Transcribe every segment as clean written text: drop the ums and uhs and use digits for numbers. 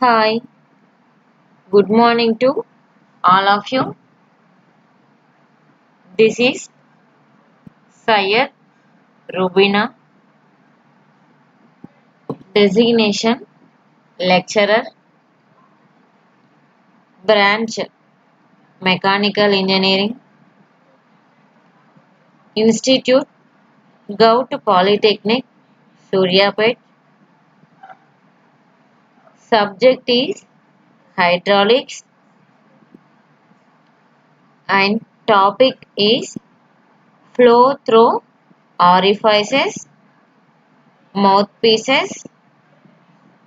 Hi, good morning to all of you. This is Syed Rubina, designation lecturer, branch mechanical engineering, institute, Gout Polytechnic, Suryapet. Subject is hydraulics and topic is flow through orifices, mouthpieces,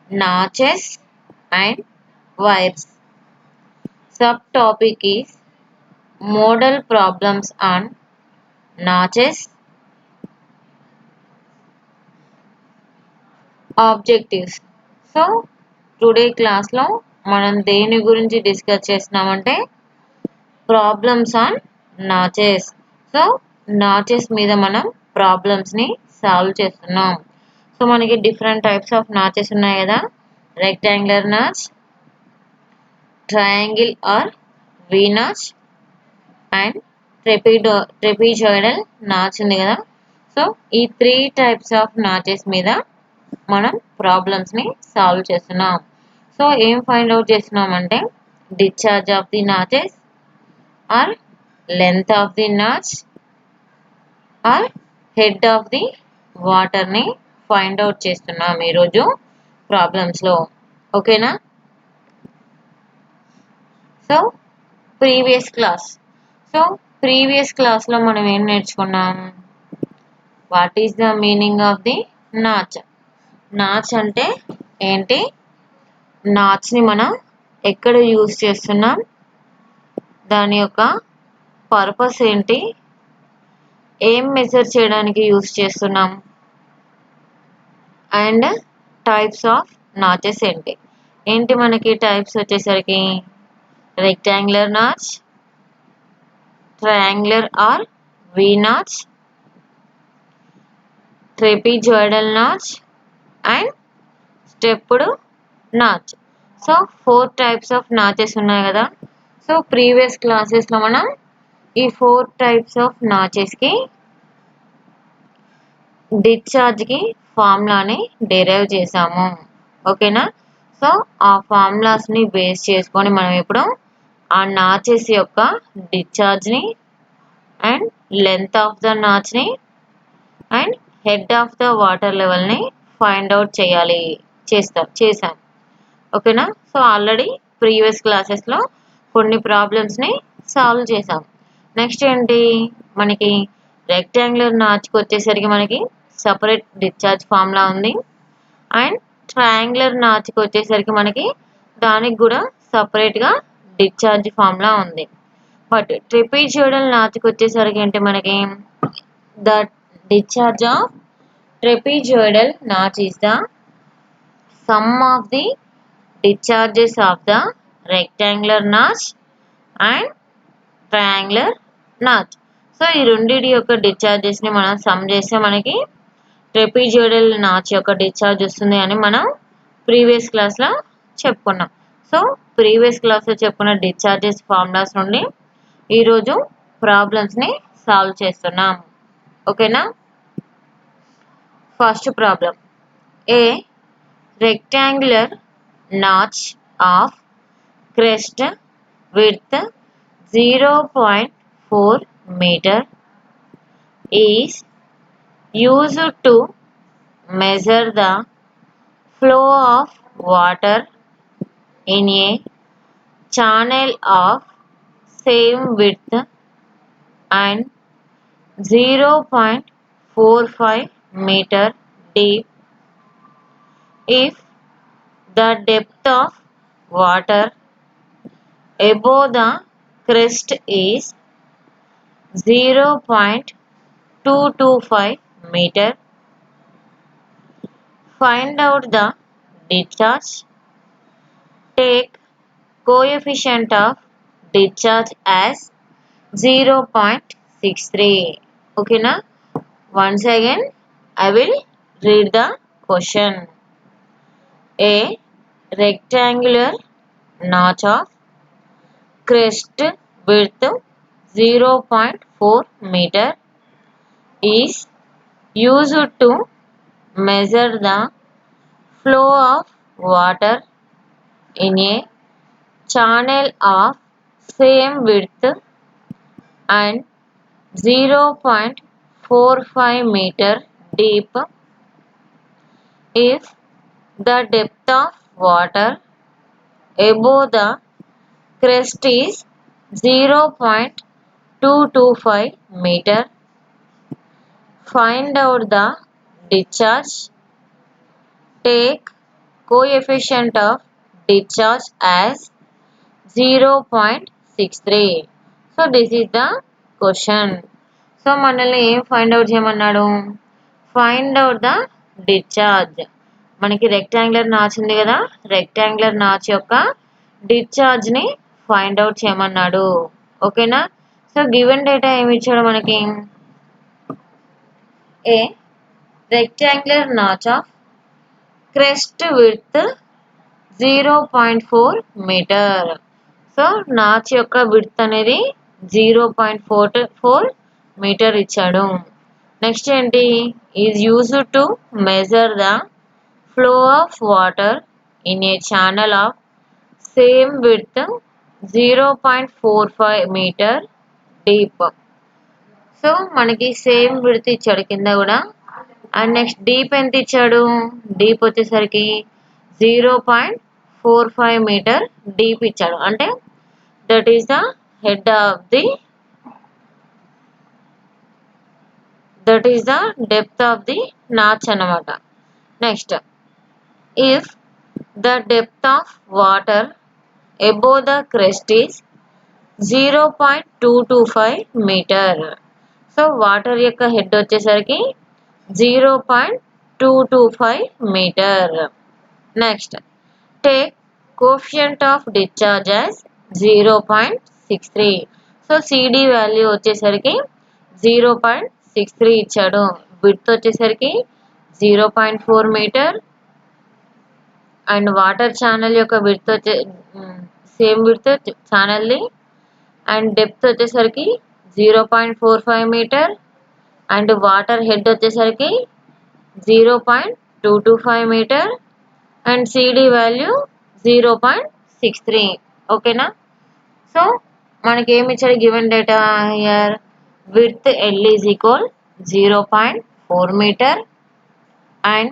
notches and wires. Subtopic is model problems on notches. Objectives. So today క్లాస్లో మనం దేని గురించి discuss చేస్తున్నామంటే problems on notches. So notches మీద మనం ప్రాబ్లమ్స్ని solve చేస్తున్నాం. So మనకి డిఫరెంట్ టైప్స్ ఆఫ్ నాచెస్ ఉన్నాయి కదా, rectangular notch, triangle or V notch and trapezoidal notch ఉంది కదా. సో ఈ త్రీ టైప్స్ ఆఫ్ నాచెస్ మీద మనం ప్రాబ్లమ్స్ని సాల్వ్ చేస్తున్నాం. సో ఏం ఫైండ్ అవుట్ చేస్తున్నామంటే discharge of the notches or length of the notch or head of the వాటర్ని ఫైండ్ అవుట్ చేస్తున్నాం ఈరోజు ప్రాబ్లమ్స్లో. ఓకేనా? సో ప్రీవియస్ క్లాస్లో మనం ఏం నేర్చుకున్నాం? What is the meaning of the notch? Notch అంటే ఏంటి, నాచ్ని మనం ఎక్కడ యూజ్ చేస్తున్నాం, దాని యొక్క పర్పస్ ఏంటి, ఏం మెజర్ చేయడానికి యూజ్ చేస్తున్నాం అండ్ టైప్స్ ఆఫ్ నాచెస్ ఏంటి. ఏంటి మనకి టైప్స్ వచ్చేసరికి rectangular notch, triangular or V notch, trapezoidal notch and stepped notch. So 4 types of notches ఉన్నాయి కదా. సో ప్రీవియస్ క్లాసెస్లో మనం ఈ 4 టైప్స్ ఆఫ్ నాచెస్కి డిశ్చార్జ్కి ఫార్ములాని డెరైవ్ చేసాము. ఓకేనా? సో ఆ ఫార్ములాస్ని బేస్ చేసుకొని మనం ఇప్పుడు ఆ నాచెస్ యొక్క డిశ్చార్జ్ని అండ్ లెంత్ ఆఫ్ ద నాచ్ని and head of the water లెవెల్ని ఫైండ్ అవుట్ చేసాం. ఓకేనా? సో ఆల్రెడీ ప్రీవియస్ క్లాసెస్లో కొన్ని ప్రాబ్లమ్స్ని సాల్వ్ చేసాం. నెక్స్ట్ ఏంటి, మనకి రెక్టాంగులర్ నాచ్కి వచ్చేసరికి మనకి సపరేట్ డిశ్చార్జ్ ఫార్ములా ఉంది అండ్ ట్రయాంగులర్ నాచ్కి వచ్చేసరికి మనకి దానికి కూడా సపరేట్గా డిశ్చార్జ్ ఫార్ములా ఉంది. బట్ ట్రెపిజాయిడల్ నాచ్కి వచ్చేసరికి ఏంటి, మనకి the discharge of trapezoidal notch is the sum of the discharges of the rectangular notch and triangular notch. So ఈ రెండింటి యొక్క డిశ్చార్జెస్ని మనం సమ్ చేస్తే మనకి ట్రెపిజాయిడల్ నాచ్ యొక్క డిశ్చార్జ్ వస్తుంది అని మనం ప్రీవియస్ క్లాస్లో చెప్పుకున్నాం. సో ప్రీవియస్ క్లాస్లో చెప్పుకున్న డిశ్చార్జెస్ ఫార్ములాస్ నుండి ఈరోజు ప్రాబ్లమ్స్ని సాల్వ్ చేస్తున్నాం. ఓకేనా? First problem, A rectangular notch of crest width 0.4 meter is used to measure the flow of water in a channel of same width and 0.45 meter deep if the depth of water above the crest is 0.225 meter. Find out the discharge. Take coefficient of discharge as 0.63. Okay na? Once again I will read the question. A rectangular notch of crest width 0.4 meter is used to measure the flow of water in a channel of same width and 0.45 meter deep if the depth of water above the crest is 0.225 meter. Find out the discharge. Take coefficient of discharge as 0.63. So this is the question. So మనల్ని ఏం find out చేయమన్నాడు? Find out the discharge. మనకి rectangular notch ఉంది కదా, rectangular notch యొక్క discharge ని find out చేయమన్నాడు. ఓకేనా? సో గివెన్ డేటా ఏమి ఇచ్చాడు మనకి? A rectangular notch of crest width 0.4 metre. సో నాచ్ యొక్క విడ్త్ అనేది 0.44 మీటర్ ఇచ్చాడు. నెక్స్ట్ ఏంటి? Is used to measure the flow of water in a channel of same width 0.45 metre deep. So మనకి same width ఇచ్చాడు కింద కూడా. అండ్ నెక్స్ట్ డీప్ ఎంత ఇచ్చాడు? డీప్ వచ్చేసరికి 0.45 మీటర్ డీప్ ఇచ్చాడు. అంటే that is the head of the depth of the notch అన్నమాట. Next if the depth of water above the crest is 0.225 metre. So water యొక్క హెడ్ వచ్చేసరికి 0.225 metre. Next take coefficient of discharge as 0.63. So CD value వచ్చేసరికి 0.63 ఇచ్చాడు. Width వచ్చేసరికి 0.4 metre and water channel యొక్క width వచ్చే same width ఛానల్ది and depth వచ్చేసరికి 0.45 metre and water head వచ్చేసరికి 0.225 మీటర్ అండ్ సిడి వాల్యూ 0.63. ఓకేనా? సో మనకి ఏమి ఇచ్చాడు given data here? Width L is equal 0.4 metre and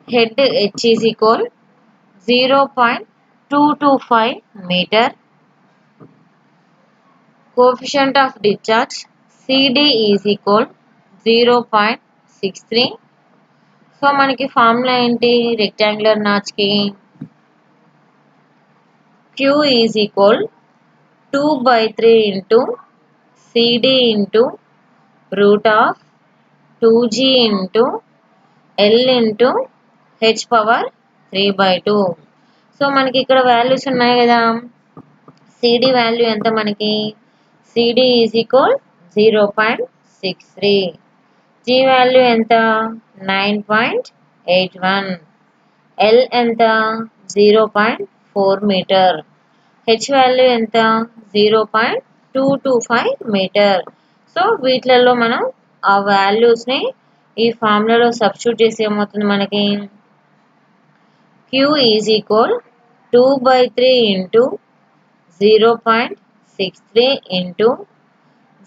head H is equal 0.225 meter. Coefficient of discharge CD is equal 0.63. So మనకి formula ఏంటి rectangular notch కి? Q is equal 2/3 into CD into root of 2G into L into H power 3/2. సో మనకి ఇక్కడ values ఉన్నాయి కదా. CD value ఎంత మనకి? CD is equal 0.63. G value ఎంత? 9.81. ఎల్ ఎంత? 0.4 మీటర్. హెచ్ వాల్యూ ఎంత? 0.225 మీటర్. సో వీటిలలో మనం ఆ వాల్యూస్ని ఈ ఫార్ములాలో సబ్స్టిట్యూట్ చేసి ఏమవుతుంది మనకి? Q is equal 2/3 into 0.63 into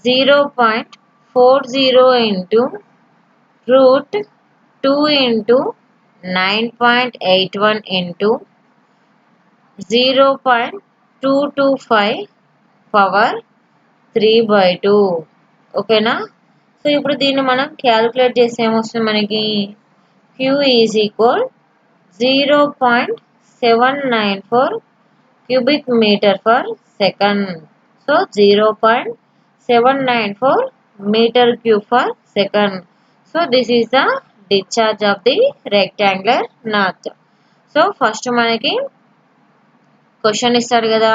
0.40 into root 2 into 9.81 into 0.225 power 3/2. ఓకేనా? సో ఇప్పుడు దీన్ని మనం క్యాలిక్యులేట్ చేస్తే ఏమొస్తుంది మనకి? Q is equal 0.794 cubic meter per second. So 0.794 meter cube per second. So this is the discharge of the rectangular nath. So first మనకి question ఇస్తాడు కదా.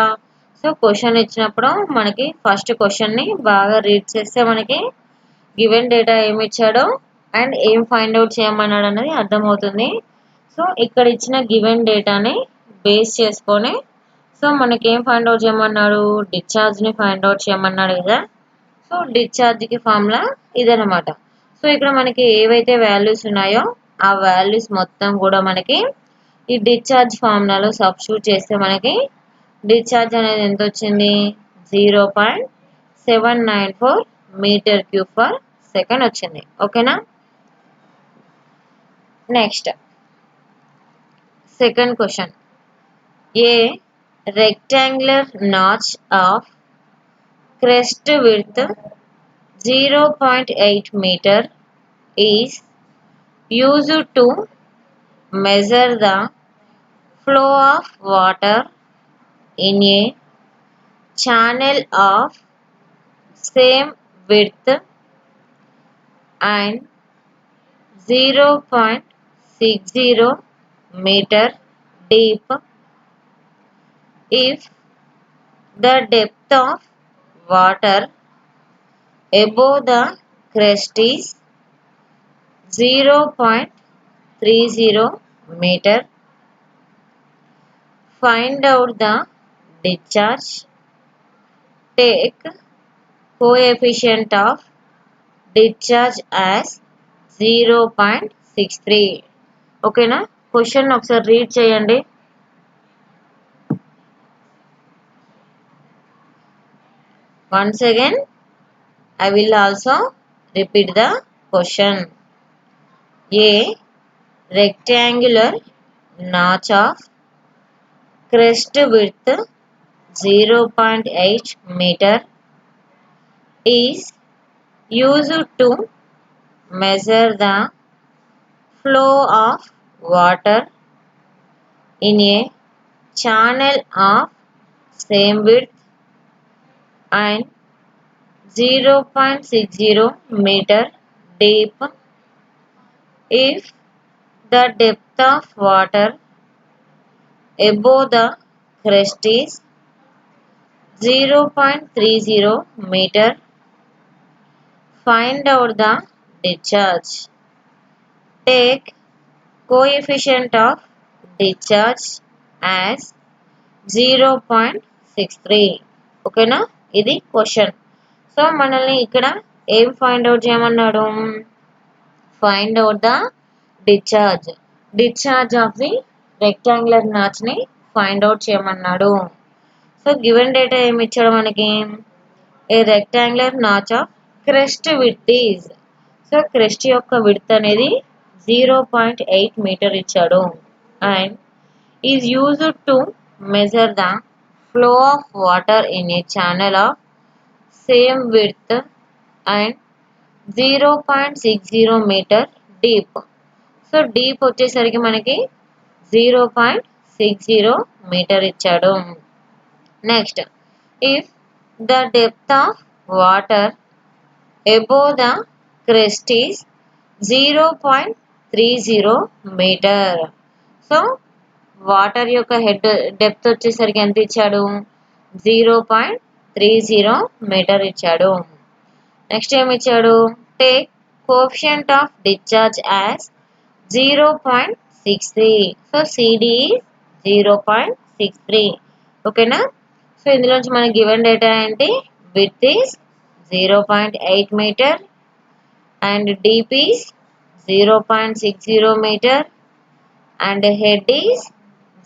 సో క్వశ్చన్ ఇచ్చినప్పుడు మనకి ఫస్ట్ క్వశ్చన్ని బాగా రీడ్ చేస్తే మనకి గివెన్ డేటా ఏమి ఇచ్చాడో అండ్ ఏం ఫైండ్ అవుట్ చేయమన్నాడు అనేది అర్థమవుతుంది. సో ఇక్కడ ఇచ్చిన గివెన్ డేటాని బేస్ చేసుకొని సో మనకి ఏం ఫైండ్ అవుట్ చేయమన్నాడు, డిశ్చార్జ్ని ఫైండ్ అవుట్ చేయమన్నాడు కదా. సో డిశ్చార్జ్కి ఫార్ములా ఇదనమాట. సో ఇక్కడ మనకి ఏవైతే వాల్యూస్ ఉన్నాయో ఆ వాల్యూస్ మొత్తం కూడా మనకి ఈ డిశ్చార్జ్ ఫార్ములాలో సబ్స్టిట్యూట్ చేస్తే మనకి డిశ్చార్జ్ అనేది ఎంత వచ్చింది, 0.794 మీటర్ క్యూబ్ పర్ సెకండ్ వచ్చింది. ఓకేనా. Next second question. A rectangular notch of crest width 0.8 meter is used to measure the flow of water in a channel of same width and 0.60 meter deep if the depth of water above the crest is 0.30 meter. Find out the discharge. Take coefficient of discharge as 0.63. ఓకేనా. Question ఒకసారి read చేయండి. Once again I will also repeat the question. A rectangular notch of crest width 0.8 meter is used to measure the flow of water in a channel of same width and 0.60 meter deep if the depth of water above the crest is 0.30 meter. Find out the discharge. Take coefficient of discharge as 0.63. ఓకేనా. ఇది question. So మనల్ని ఇక్కడ ఏం find out చేయమన్నాడు, find out the discharge. Discharge of the rectangular నాచ్ని find out చేయమన్నాడు. So given data ఏమి ఇచ్చాడు మనకి, a rectangular notch of crest width is. So crest యొక్క విడ్త్ అనేది 0.8 మీటర్ ఇచ్చాడు. And is used to measure the flow of water in a channel of same width and 0.60 metre deep. So deep వచ్చేసరికి మనకి 0.60 metre ఇచ్చాడు. Next, if the depth of water above the crest is 0.30 metre. So water యొక్క head depth వచ్చేసరికి ఎంత ఇచ్చాడు, 0.30 metre ఇచ్చాడు. Next ఏమి ఇచ్చాడు, take coefficient of discharge as 0.63. So CD 0.63. ఓకేనా. సో ఇందులోంచి మనకి గివెన్ డేటా ఏంటి, width is 0.8 metre and deep is 0.60 meter and head is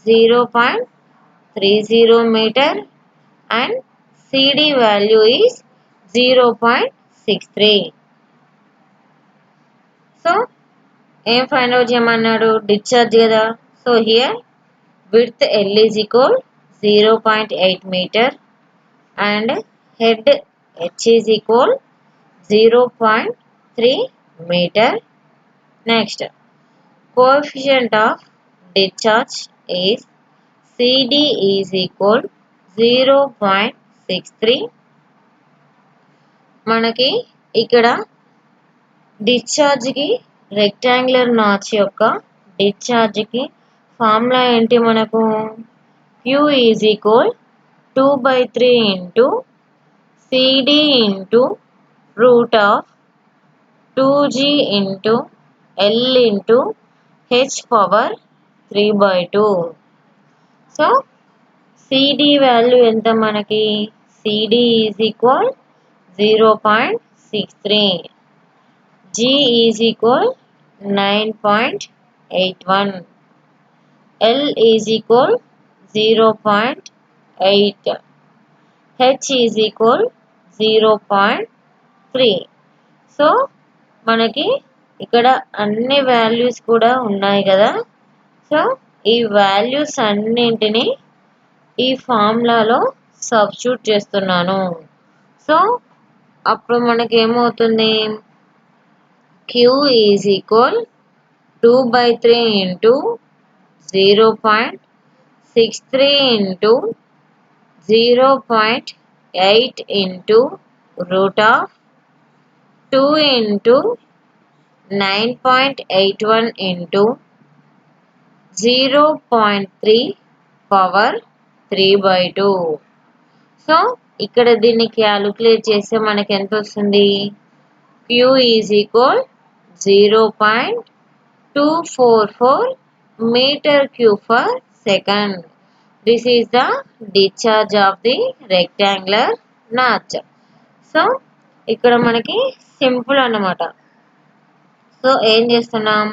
0.30 meter and CD value is 0.63. So ఏం ఫైండ్ అవుట్ చేయమన్నాడు, డిశ్చార్జ్ కదా. So here width L is equal 0.8 meter and head H is equal 0.3 meter. Next, coefficient of discharge is CD is equal 0.63. మనకి ఇక్కడ డిశ్చార్జ్కి rectangular notch యొక్క డిశ్చార్జ్కి formula ఏంటి మనకు, Q is equal 2/3 into CD into root of 2G into L into H power 3/2. So CD value ఎంత మనకి? CD is equal 0.63, g is equal 9.81, L is equal 0.8, H is equal 0.3. సో మనకి ఇక్కడ అన్ని values కూడా ఉన్నాయి కదా. సో ఈ వాల్యూస్ అన్నింటినీ ఈ ఫార్ములాలో సబ్స్టిట్యూట్ చేస్తున్నాను. సో అప్పుడు మనకి ఏమవుతుంది? Q is equal 2/3 into 0.63 into 0.8 into root of 2 into 9.81 into 0.3 power 3/2. So ఇక్కడ దీన్ని క్యాలిక్యులేట్ చేస్తే మనకి ఎంత వస్తుంది? Q is equal 0.244 meter cube per second. This is the discharge of the rectangular notch. So ఇక్కడ మనకి సింపుల్ అన్నమాట. సో ఏం చేస్తున్నాం?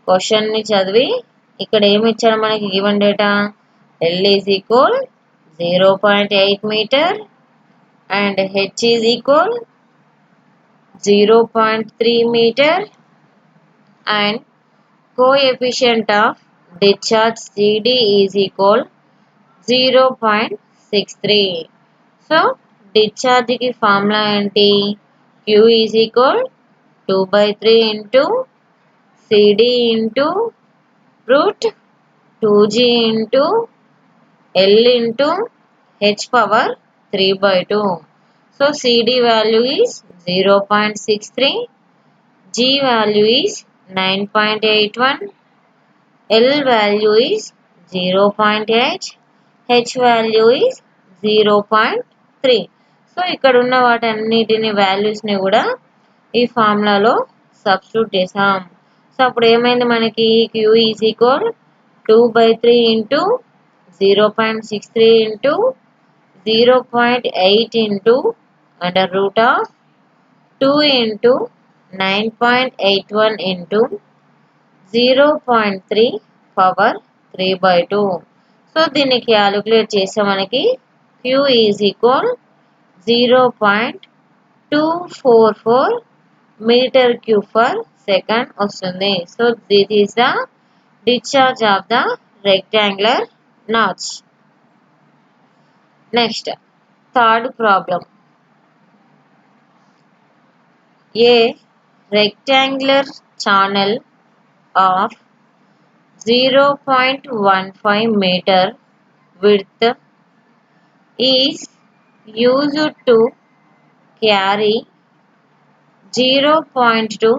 క్వశ్చన్ని చదివి ఇక్కడ ఏమి ఇచ్చాడు మనకి? Given data L is equal 0.8 meter and H is equal 0.3 meter and coefficient of discharge CD is equal 0.63. So discharge కి ఫార్ములా ఏంటి? Q is equal 2/3 into CD into root 2G into L into H power 3/2. So CD value is 0.63, G value is 9.81, L value is 0.8, H value is 0.3. So ఇక్కడ ఉన్న వాటన్నిటిని వాల్యూస్ని కూడా ఈ ఫార్ములాలో substitute చేసాం. So అప్పుడు ఏమైంది మనకి? Q is equal 2/3 into 0.63 into 0.8 into under root of 2 into 9.81 into 0.3 power 3/2. So దీన్ని క్యాలిక్యులేట్ చేస్తే మనకి Q is equal 0.244 metre cube per second వస్తుంది. So this is the discharge of the rectangular notch. Next, third problem. A rectangular channel of 0.15 meter width is used to carry 0.2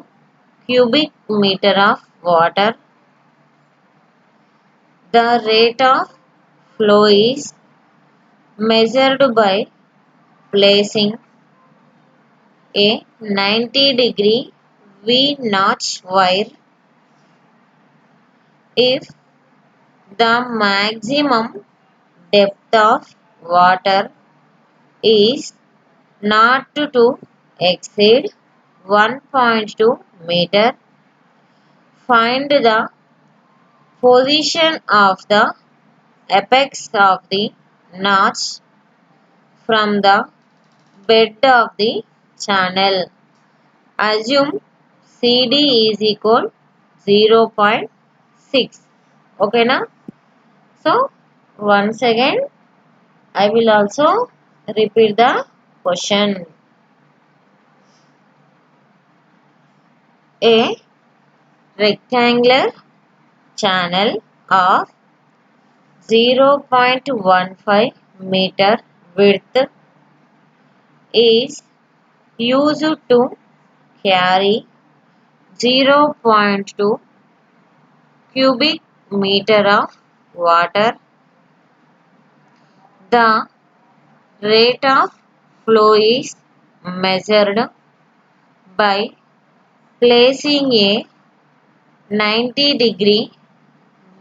cubic meter of water. The rate of flow is measured by placing a 90-degree V-notch wire. If the maximum depth of water is not to exceed 1.2 meter, find the position of the apex of the notch from the bed of the channel. Assume CD is equal 0.6. Okay na? So once again I will also repeat the question. A rectangular channel of 0.15 meter width is used to carry 0.2 cubic meter of water. The rate of flow is measured by placing a 90-degree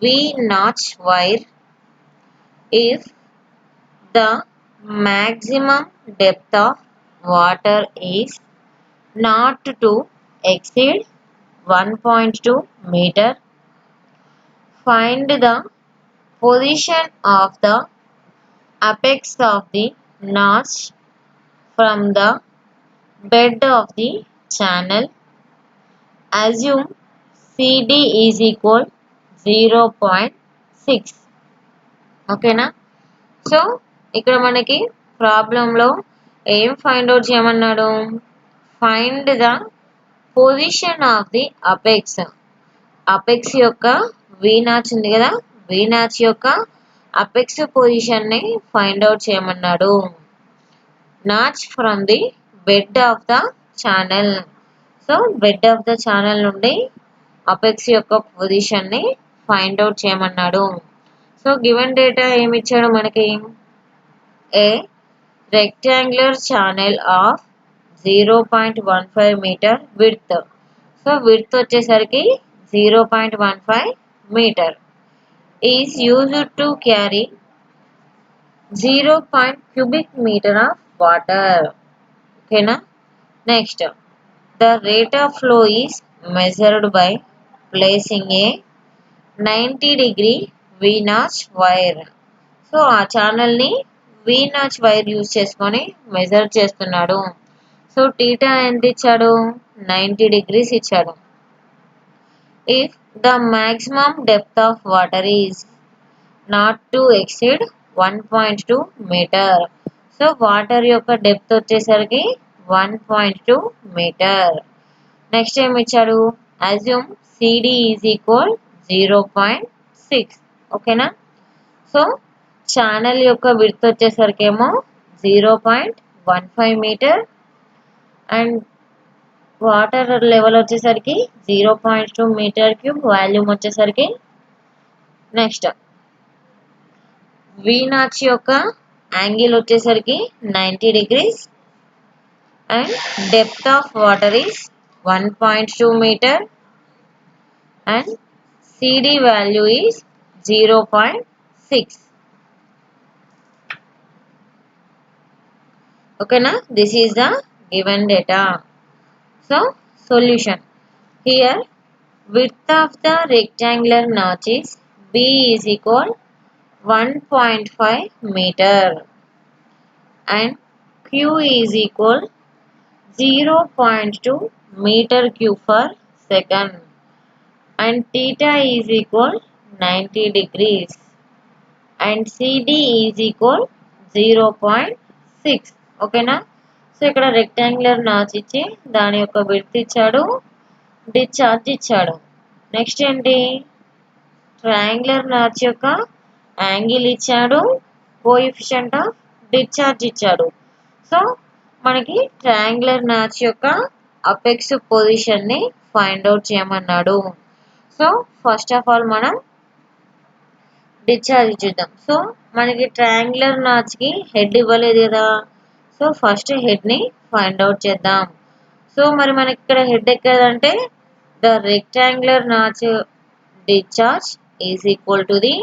V-notch wire. if the maximum depth of water is not to exceed 1.2 meter, find the position of the apex of the notch from the bed of the channel. Assume CD is equal 0.6. ఓకేనా? So ఇక్కడ మనకి ప్రాబ్లంలో ఏం find out చేయమన్నాడు? Find the position of the apex. Apex యొక్క V notch ఉంది కదా, V notch యొక్క అపెక్స్ పొజిషన్ని ఫైండ్ అవుట్ చేయమన్నాడు. Notch from the bed of the channel. So bed of the channel నుండి అపెక్స్ యొక్క పొజిషన్ని ఫైండ్ అవుట్ చేయమన్నాడు. సో గివెన్ డేటా ఏమి ఇచ్చాడు మనకి? A rectangular channel of 0.15 metre width. So width వచ్చేసరికి 0.15 metre is used to carry 0 cubic meter of water. ఓకేనా? Next the rate of flow is measured by placing a 90-degree V-notch wire. So ఆ ఛానల్ని V-notch wire use చేసుకొని measure చేస్తున్నాడు. So theta ఎంత ఇచ్చాడు? 90 degrees ఇచ్చాడు. If the maximum depth of water is not to exceed 1.2 metre. So water యొక్క depth వచ్చేసరికి 1.2 metre. Next ఏమి ఇచ్చాడు? Assume CD is equal 0.6. ఓకేనా? సో ఛానల్ యొక్క విడ్త్ వచ్చేసరికి ఏమో 0.15 మీటర్ అండ్ వాటర్ లెవెల్ వచ్చేసరికి 0.2 మీటర్ క్యూబ్, వాల్యూమ్ వచ్చేసరికి. నెక్స్ట్ వి నాచ్ యొక్క యాంగిల్ వచ్చేసరికి 90 degrees and depth of water is 1.2 meter and CD value is 0.6. Okay na? This is the given data. So solution. Here width of the rectangular notch is B is equal 1.5 meter and Q is equal 0.2 meter cube per second and theta is equal 90 degrees and CD is equal 0.6. ఓకేనా? So ఇక్కడ rectangular notch ఇచ్చి దాని యొక్క width ఇచ్చాడు, discharge ఇచ్చాడు. Next ఏంటి? Triangular notch యొక్క angle ఇచ్చాడు, కోఎఫిషియంట్ ఆఫ్ డిశ్చార్జ్ ఇచ్చాడు. సో మనకి ట్రయాంగులర్ నాచ్ యొక్క అపెక్స్ పొజిషన్ని ఫైండ్ అవుట్ చేయమన్నాడు. సో ఫస్ట్ ఆఫ్ ఆల్ మనం డిశ్చార్జ్ చూద్దాం. సో మనకి ట్రయాంగులర్ నాచ్కి హెడ్ ఇవ్వలేదు కదా, సో ఫస్ట్ హెడ్ని ఫైండ్ అవుట్ చేద్దాం. సో మరి మనకి ఇక్కడ హెడ్ ఎక్కడంటే the rectangular notch discharge is equal to the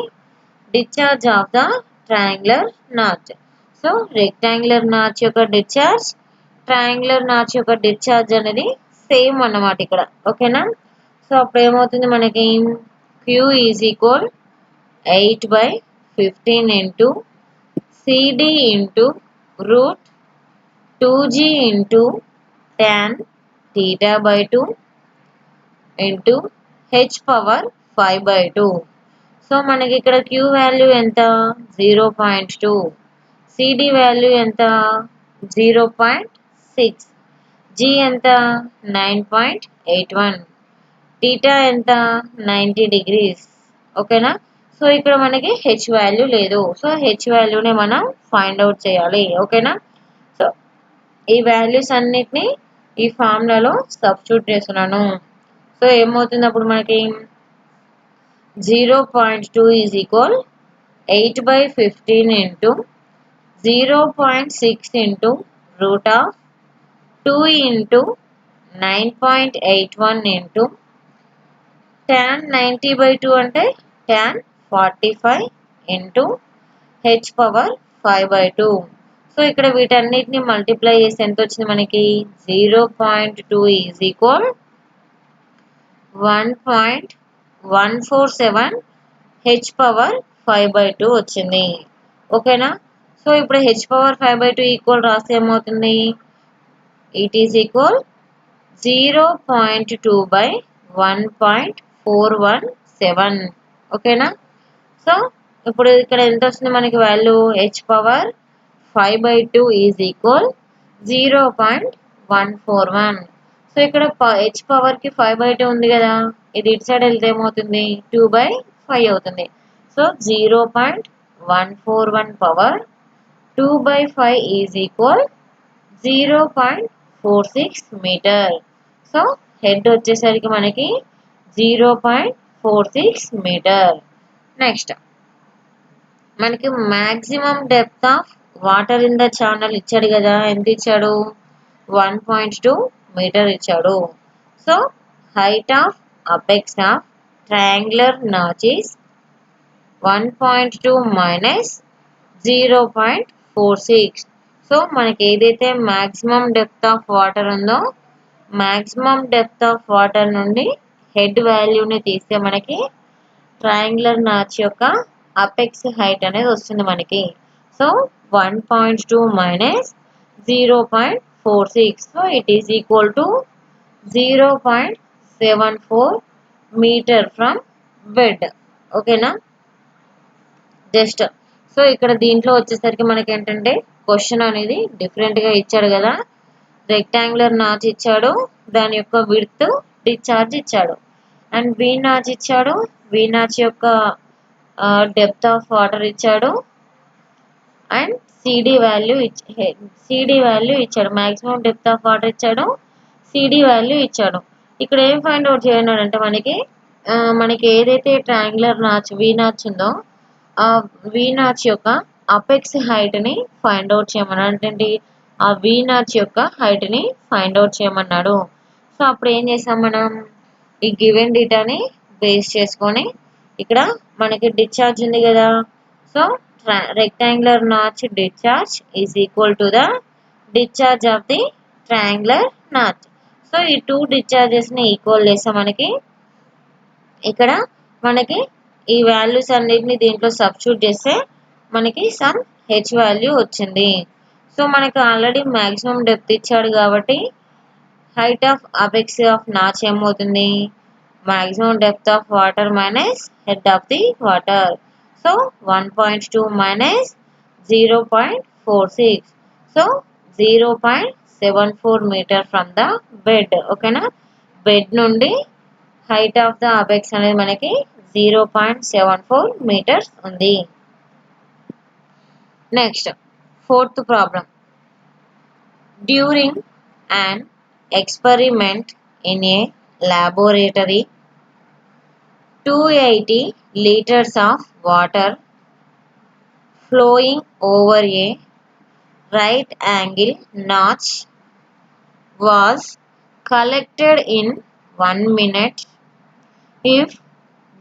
discharge of the triangular notch. So rectangular notch యొక్క డిశ్చార్జ్, ట్రయాంగులర్ నాచ్ యొక్క డిశ్చార్జ్ అనేది సేమ్ అన్నమాట ఇక్కడ. ఓకేనా? సో అప్పుడు ఏమవుతుంది మనకి? Q is equal 8/15 into CD into root 2G into tan theta by 2 into H power 5/2. So మనకి ఇక్కడ Q వాల్యూ ఎంత? 0.2. CD వాల్యూ ఎంత? 0.6. G ఎంత? 9.81. టీటా ఎంత? 90 degrees. ఓకేనా? సో ఇక్కడ మనకి హెచ్ వాల్యూ లేదు. సో హెచ్ వాల్యూని మనం ఫైండ్ అవుట్ చేయాలి. ఓకేనా? సో ఈ వాల్యూస్ అన్నిటిని ఈ ఫార్ములాలో సబ్స్టిట్యూట్ చేస్తున్నాను. సో ఏమవుతుంది అప్పుడు మనకి? 0.2 is equal 8/15 into 0.6 into root of 2 into 9.81 into tan 90/2 అంటే tan 45 into h power 5/2. So ఇక్కడ వీటన్నిటిని మల్టిప్లై చేస్తే ఎంత వచ్చింది మనకి 0.2 ఈజ్ ఈక్వల్ 1.147 h పవర్ 5/2 వచ్చింది. ఓకేనా. సో ఇప్పుడు h పవర్ 5/2 ఈక్వల్ రాస్తే ఏమవుతుంది, ఇట్ ఈజ్ ఈక్వల్ 0.2 by 1.417. ఓకేనా. సో ఇప్పుడు ఇక్కడ ఎంత వస్తుంది మనకి value, h power 5/2 is equal 0.141. So ఇక్కడ h పవర్కి 5/2 ఉంది కదా, ఇది ఇటు సైడ్ వెళ్తే ఏమవుతుంది 2/5 అవుతుంది. So 0.141 power 2/5 is equal 0.46 metre. So head వచ్చేసరికి మనకి 0.46 మీటర్. నెక్స్ట్ మనకి maximum depth of water in the channel ఇచ్చాడు కదా, ఎంత ఇచ్చాడు 1.2 మీటర్ ఇచ్చాడు. So height of apex of triangular notch is 1.2 minus 0.46. So మనకి ఏదైతే మ్యాక్సిమం డెప్త్ ఆఫ్ వాటర్ ఉందో, మ్యాక్సిమం డెప్త్ ఆఫ్ వాటర్ నుండి హెడ్ వాల్యూని తీస్తే మనకి ట్రయాంగులర్ నాచ్ యొక్క అపెక్స్ హైట్ అనేది వస్తుంది మనకి. So 1.2 minus 0.46. So it is equal to 0.74 metre from bed. ఓకేనా. జస్ట్ సో ఇక్కడ దీంట్లో వచ్చేసరికి మనకి ఏంటంటే క్వశ్చన్ అనేది డిఫరెంట్గా ఇచ్చాడు కదా, రెక్టాంగులర్ నాచ్ ఇచ్చాడు, దాని యొక్క విడ్త్ డిశ్చార్జ్ ఇచ్చాడు, అండ్ వి నాచ్ ఇచ్చాడు, వి నాచ్ యొక్క డెప్త్ ఆఫ్ వాటర్ ఇచ్చాడు, అండ్ సిడి వాల్యూ ఇచ్చాడు, మ్యాక్సిమం డెప్త్ ఆఫ్ వాటర్ ఇచ్చాడు, సిడి వాల్యూ ఇచ్చాడు. ఇక్కడ ఏం ఫైండ్ అవుట్ చేయన్నాడు అంటే మనకి ఏదైతే ట్రయాంగులర్ నాచ్ వి నాచ్ ఉందో ఆ వి నాచ్ యొక్క అపెక్స్ హైట్ని ఫైండ్ అవుట్ చేయమన్నాడు. అంటే ఆ వి నాచ్ యొక్క హైట్ని ఫైండ్ అవుట్ చేయమన్నాడు. సో అప్పుడు ఏం చేసాం మనం, ఈ గివెన్ డేటాని బేస్ చేసుకొని ఇక్కడ మనకి డిశ్చార్జ్ ఉంది కదా, so rectangular notch discharge is equal to the discharge of the triangular notch. So ఈ 2 discharges ని ఈక్వల్ చేస్తే ఇక్కడ మనకి ఈ వాల్యూస్ అన్నిటిని దీంట్లో సబ్స్టిట్యూట్ చేస్తే మనకి సమ్ హెచ్ వాల్యూ వచ్చింది. సో మనకి ఆల్రెడీ మ్యాక్సిమం డెప్త్ ఇచ్చాడు కాబట్టి height of apex of notch ఏమవుతుంది, maximum depth of water minus head of the water. So 1.2 minus 0.46. So 0.74 meter from the bed. ఓకేనా. బెడ్ నుండి హైట్ ఆఫ్ ద అపెక్స్ అనేది మనకి 0.74 meters ఉంది. Next fourth problem. During an experiment in a laboratory, 280 liters of water flowing over a right angle notch was collected in 1 minute if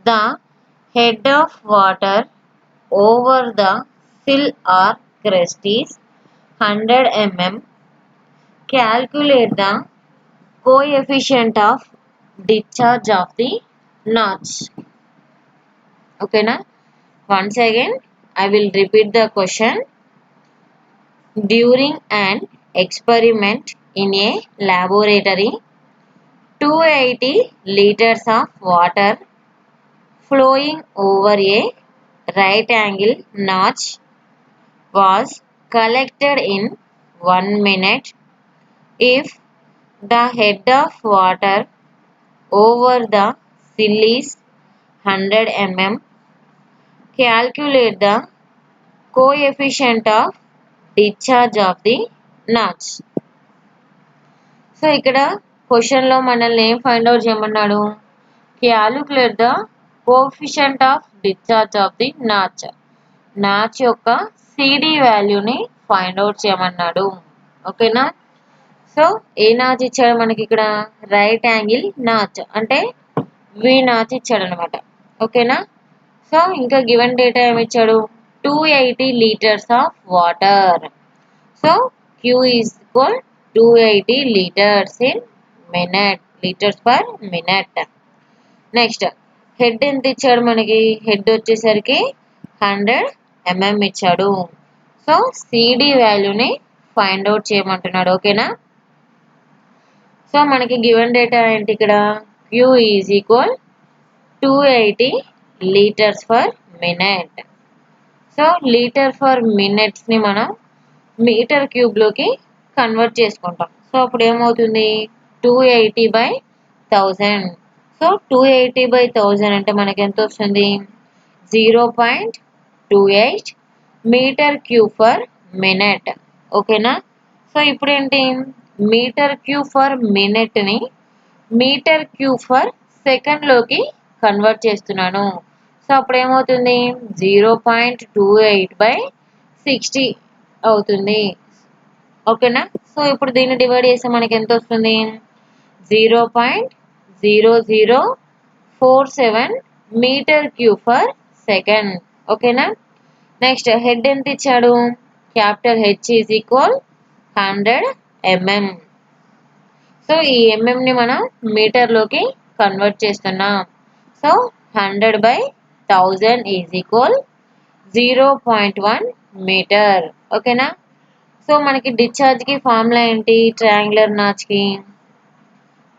the head of water over the sill or crest is 100 mm. Calculate the coefficient of discharge of the notch. Okay na. Once again I will repeat the question. During an experiment in a laboratory, 280 liters of water flowing over a right angle notch was collected in 1 minute if the head of water over the sill is 100 mm. Calculate the coefficient of discharge of the notch. So ఇక్కడ క్వశ్చన్లో మనల్ని ఏం find out చేయమన్నాడు, calculate the coefficient of discharge of the notch. Notch యొక్క CD వాల్యూని find out చేయమన్నాడు. ఓకేనా. So ఏ notch ఇచ్చాడు మనకి ఇక్కడ, రైట్ యాంగిల్ నాచ్ అంటే వి నాచ్ ఇచ్చాడు అనమాట. ఓకేనా. సో ఇంకా గివెన్ డేటా ఏమి ఇచ్చాడు, 280 liters of water. So Q is equal 280 liters in minute, liters per minute. Next head ఎంత ఇచ్చాడు మనకి? హెడ్ వచ్చేసరికి 100 mm ఇచ్చాడు. సో సిడి వాల్యూని ఫైండ్ అవుట్ చేయమంటున్నాడు. ఓకేనా? సో మనకి గివెన్ డేటా ఏంటి ఇక్కడ? Q is equal 280 litres for minute. So litre for మినిట్స్ని మనం మీటర్ క్యూబ్లోకి కన్వర్ట్ చేసుకుంటాం. సో అప్పుడు ఏమవుతుంది? 280/1000. సో 280/1000 అంటే మనకి ఎంత వస్తుంది? 0.28 మీటర్ క్యూబ్ ఫర్ మినిట్. ఓకేనా? సో ఇప్పుడు ఏంటి? మీటర్ క్యూబ్ ఫర్ మినిట్ని మీటర్ క్యూబ్ ఫర్ సెకండ్లోకి కన్వర్ట్ చేస్తున్నాను. సో అప్పుడు ఏమవుతుంది? 0.28/60 అవుతుంది. ఓకేనా? సో ఇప్పుడు దీన్ని డివైడ్ చేస్తే మనకి ఎంత వస్తుంది? 0.0047 మీటర్ క్యూబ్ ఫర్ సెకండ్. ఓకేనా? నెక్స్ట్ హెడ్ ఎంత ఇచ్చాడు? Capital H is equal 100 mm. So ఈ ఎంఎంని మనం మీటర్లోకి కన్వర్ట్ చేస్తున్నాం. So 100/1000 is equal 0.1 metre. ఓకేనా? సో మనకి డిశ్చార్జ్కి ఫార్ములా ఏంటి? ట్రయాంగులర్ నాచ్కి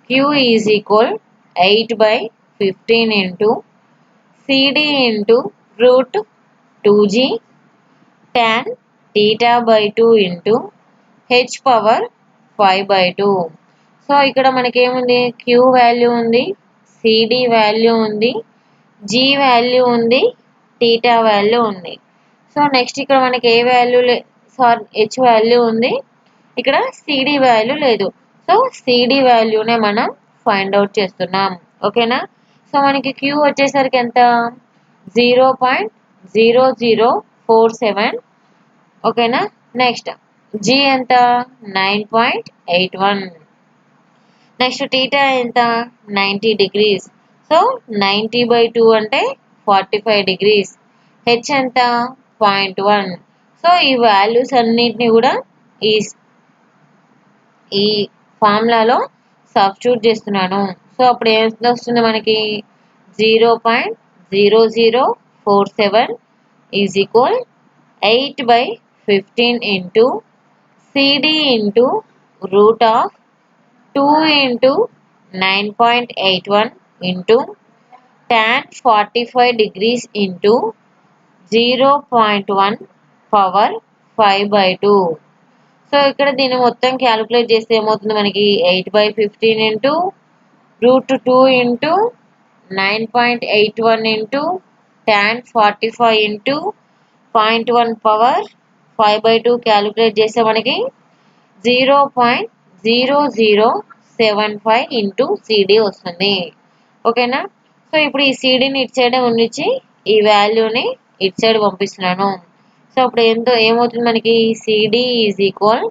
Q is equal 8/15 into CD into √2G tan θ/2 into H power 5/2. So ఇక్కడ మనకి ఏముంది? Q వాల్యూ ఉంది, CD వాల్యూ ఉంది, G వాల్యూ ఉంది, θ వాల్యూ ఉంది. సో నెక్స్ట్ ఇక్కడ మనకి ఏ వాల్యూ H వాల్యూ ఉంది, ఇక్కడ CD వాల్యూ లేదు. సో CD వాల్యూనే మనం ఫైండ్ అవుట్ చేస్తున్నాం. ఓకేనా? సో మనకి Q వచ్చేసరికి ఎంత? 0.0047. ఓకేనా? నెక్స్ట్ G ఎంత? 9.81. నెక్స్ట్ θ ఎంత? 90 degrees. సో 90/2 అంటే 45 degrees. H ఎంత? 0.1. సో ఈ వాల్యూస్ అన్నిటిని కూడా ఈ ఫార్ములాలో సబ్స్టిట్యూట్ చేస్తున్నాను. సో అప్పుడు ఎంత వస్తుంది మనకి? 0.0047 is equal 8/15 into CD into √2 into 9.81 into tan 45 degrees into 0.1 power 5/2. So ఇక్కడ దీన్ని మొత్తం క్యాలిక్యులేట్ చేస్తే ఏమవుతుంది మనకి? 8/15 into √2 into 9.81 into tan 45 into 0.1 power 5/2 calculate చేస్తే మనకి 0.0075 ఇంటూ CD వస్తుంది. ఓకేనా? సో ఇప్పుడు ఈ CDని ఇటు సైడ్ ఉంచి ఈ వాల్యూని ఇటు సైడ్ పంపిస్తున్నాను. సో అప్పుడు ఏమవుతుంది మనకి? CD is equal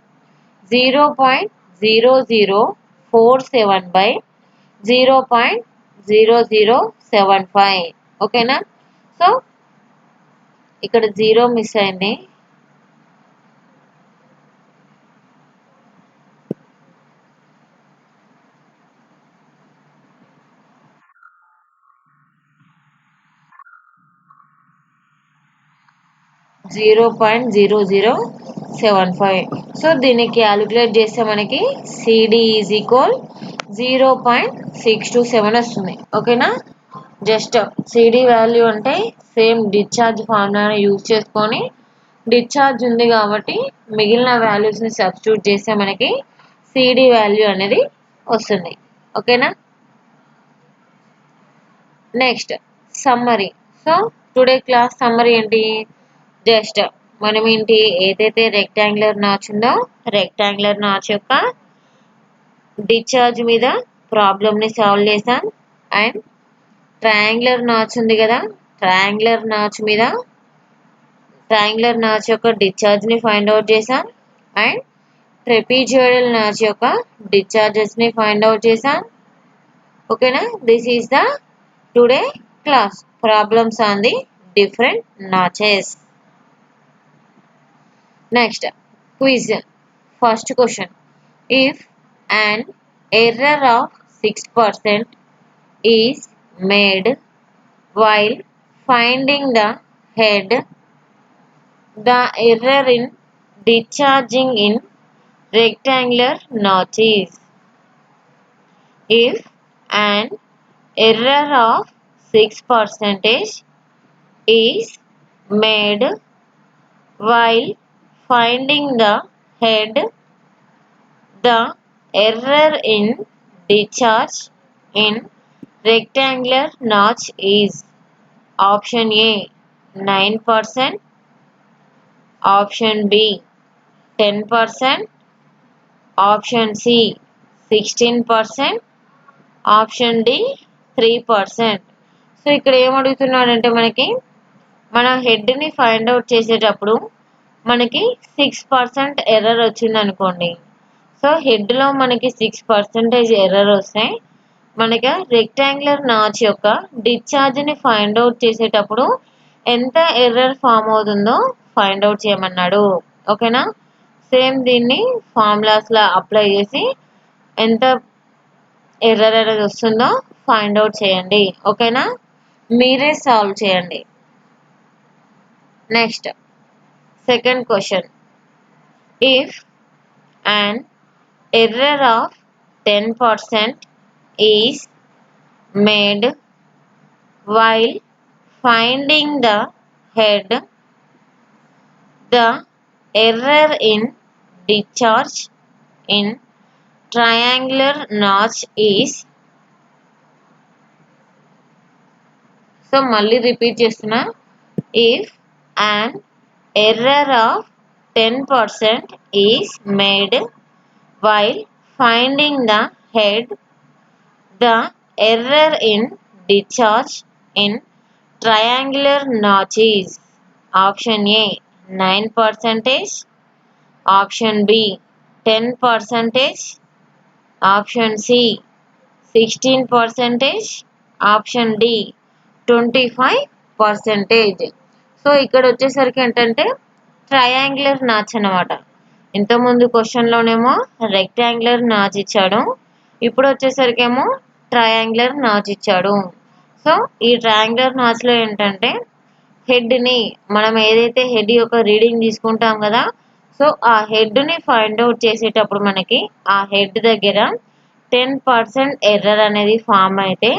0.0047/0.0075. ఓకేనా? సో ఇక్కడ 0 మిస్ అయింది. .0075. సో దీన్ని క్యాలిక్యులేట్ చేస్తే మనకి CD ఈజ్ ఈక్వల్ 0.627 వస్తుంది. ఓకేనా? జస్ట్ CD వాల్యూ అంటే సేమ్ డిశ్చార్జ్ ఫార్ములాని యూజ్ చేసుకొని డిశ్చార్జ్ ఉంది కాబట్టి మిగిలిన వాల్యూస్ని సబ్స్టిట్యూట్ చేస్తే మనకి CD వాల్యూ అనేది వస్తుంది. ఓకేనా? Next summary. So today class summary ఏంటి? జస్ట్ మనం ఏంటి ఏదైతే రెక్టాంగులర్ నాచ్ ఉందో రెక్టాంగులర్ నాచ్ యొక్క డిశ్చార్జ్ మీద ప్రాబ్లమ్ని సాల్వ్ చేసాం. అండ్ ట్రయాంగులర్ నాచ్ ఉంది కదా, ట్రయాంగులర్ నాచ్ మీద ట్రయాంగులర్ నాచ్ యొక్క డిశ్చార్జ్ని ఫైండ్ అవుట్ చేసాం. అండ్ ట్రెపీజియోయిడల్ నాచ్ యొక్క డిశ్చార్జెస్ని ఫైండ్ అవుట్ చేసాం. ఓకేనా? This is the today class problems on the different notches. Next, quiz. First question. If an error of 6% is made while finding the head, the error in discharging in rectangular notch is. If an error of 6% is made while finding the head, the error in discharge in rectangular notch is. Option A 9%, option B 10%, option C 16%, option D 3%. So ఇక్కడ ఏమడుగుతున్నాడంటే మన హెడ్ని find out చేసేటప్పుడు మనకి 6% error వచ్చింది అనుకోండి. So హెడ్లో మనకి 6% error వస్తే మనకి రెక్టాంగులర్ నాచ్ యొక్క డిశ్చార్జ్ని ఫైండ్ అవుట్ చేసేటప్పుడు ఎంత ఎర్రర్ ఫామ్ అవుతుందో ఫైండ్ అవుట్ చేయమన్నాడు. ఓకేనా. సేమ్ దీన్ని ఫార్ములాస్లో అప్లై చేసి ఎంత ఎర్రర్ అనేది వస్తుందో ఫైండ్ అవుట్ చేయండి. ఓకేనా. మీరే సాల్వ్ చేయండి. Next second question. If an error of 10% is made while finding the head, the error in discharge in triangular notch is. So మళ్ళీ రిపీట్ చేస్తున్నా. If an error of 10% is made while finding the head, the error in discharge in triangular notch is. Option A 9%, option B 10%, option C 16%, option D 25%. So ఇక్కడ వచ్చేసరికి ఏంటంటే triangular notch అన్నమాట. ఇంతకుముందు క్వశ్చన్లోనేమో rectangular notch ఇచ్చాడు, ఇప్పుడు వచ్చేసరికేమో triangular notch ఇచ్చాడు. So ఈ triangular నాచ్లో ఏంటంటే హెడ్ని మనం ఏదైతే హెడ్ యొక్క రీడింగ్ తీసుకుంటాం కదా, సో ఆ హెడ్ని ఫైండ్ అవుట్ చేసేటప్పుడు మనకి ఆ హెడ్ దగ్గర 10% ఎర్రర్ అనేది ఫామ్ అయితే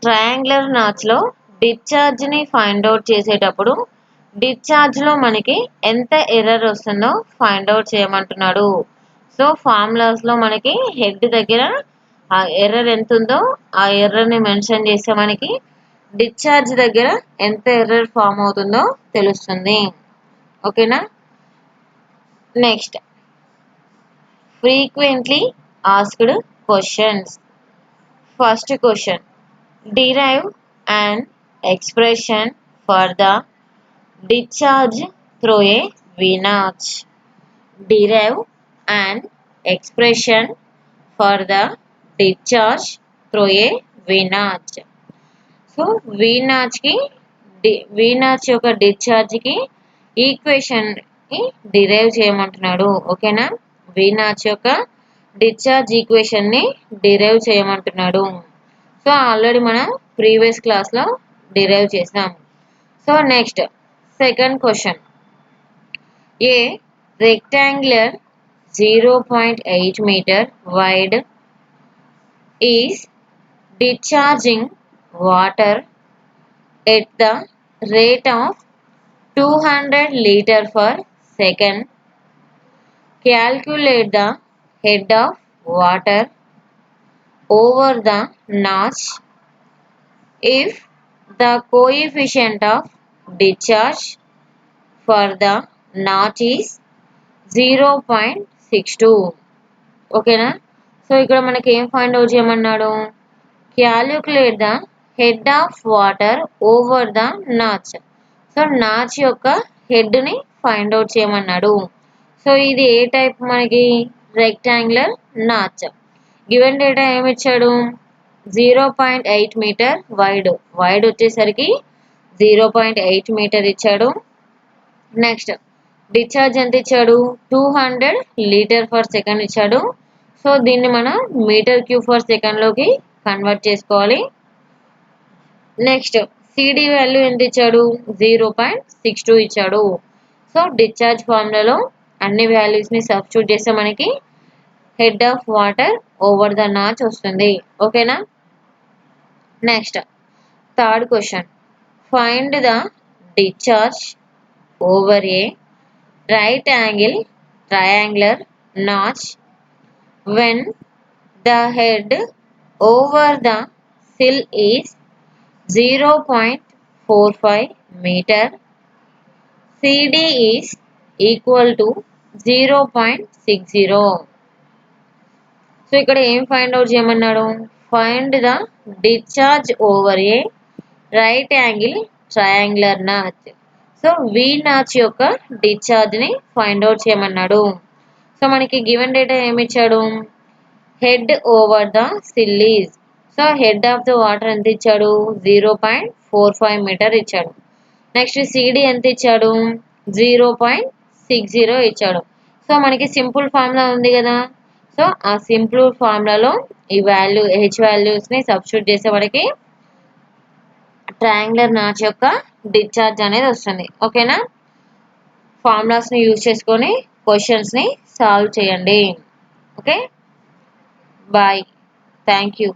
ట్రయాంగులర్ నాచ్లో డిశ్చార్జ్ని ఫైండ్ అవుట్ చేసేటప్పుడు డిశ్చార్జ్లో మనకి ఎంత ఎర్రర్ వస్తుందో ఫైండ్ అవుట్ చేయమంటున్నాడు. సో ఫార్ములాస్లో మనకి హెడ్ దగ్గర ఆ ఎర్రర్ ఎంత ఉందో ఆ ఎర్రర్ని మెన్షన్ చేస్తే మనకి డిశ్చార్జ్ దగ్గర ఎంత ఎర్రర్ ఫామ్ అవుతుందో తెలుస్తుంది. ఓకేనా. Next frequently asked questions. First question. Derive an expression for the discharge through a V-notch. Derive an expression for the discharge through a V-notch. So V-notch యొక్క డిశ్చార్జ్కి ఈక్వేషన్ని డిరైవ్ చేయమంటున్నాడు. ఓకేనా. V-notch యొక్క డిశ్చార్జ్ ఈక్వేషన్ని derive చేయమంటున్నాడు. సో ఆల్రెడీ మనం previous క్లాస్లో derive చేసాం. So next second question. A rectangular 0.8 meter wide is discharging water at the rate of 200 liters per second. Calculate the head of water over the notch if the coefficient of discharge for the notch is 0.62. ఓకేనా. So ఇక్కడ మనకి ఏం find out చేయమన్నాడు, calculate the head of water over the notch. So notch యొక్క హెడ్ని find out చేయమన్నాడు. So ఇది ఏ type మనకి rectangular notch. Given data ఏమి ఇచ్చాడు, 0.8 మీటర్ వైడ్ వచ్చేసరికి 0.8 మీటర్ ఇచ్చాడు. నెక్స్ట్ డిశ్చార్జ్ ఎంత ఇచ్చాడు 200 లీటర్ పర్ సెకండ్ ఇచ్చాడు. సో దీన్ని మనం మీటర్ క్యూబ్ పర్ సెకండ్లోకి కన్వర్ట్ చేసుకోవాలి. నెక్స్ట్ సిడి వాల్యూ ఎంత ఇచ్చాడు 0.62 ఇచ్చాడు. సో డిశ్చార్జ్ ఫార్ములాలో అన్ని వాల్యూస్ని సబ్స్టిట్యూట్ చేస్తే మనకి head of water over the notch వస్తుంది. ఓకేనా. Next third question, find the discharge over a right angle triangular notch when the head over the sill is 0.45 meter, CD is equal to 0.60. So ఇక్కడ ఏం find out చేయమన్నాడు, find the discharge over a right angle triangular notch. So V notch యొక్క డిశ్చార్జ్ని find out చేయమన్నాడు. So మనకి given data ఏమి ఇచ్చాడు, head over the sill is, so head of the water ఎంత ఇచ్చాడు 0.45 మీటర్ ఇచ్చాడు. నెక్స్ట్ సిడి ఎంత ఇచ్చాడు 0.60 ఇచ్చాడు. సో మనకి సింపుల్ ఫార్ములా ఉంది కదా, సో ఆ సింపుల్ ఫార్ములాలో ఈ వాల్యూ హెచ్ వాల్యూస్ని సబ్స్టిట్యూట్ చేసే మనకి ట్రయాంగులర్ నాచ్ యొక్క డిశ్చార్జ్ అనేది వస్తుంది. ఓకేనా. ఫార్ములాస్ని యూజ్ చేసుకొని క్వశ్చన్స్ని సాల్వ్ చేయండి. Okay, bye, thank you.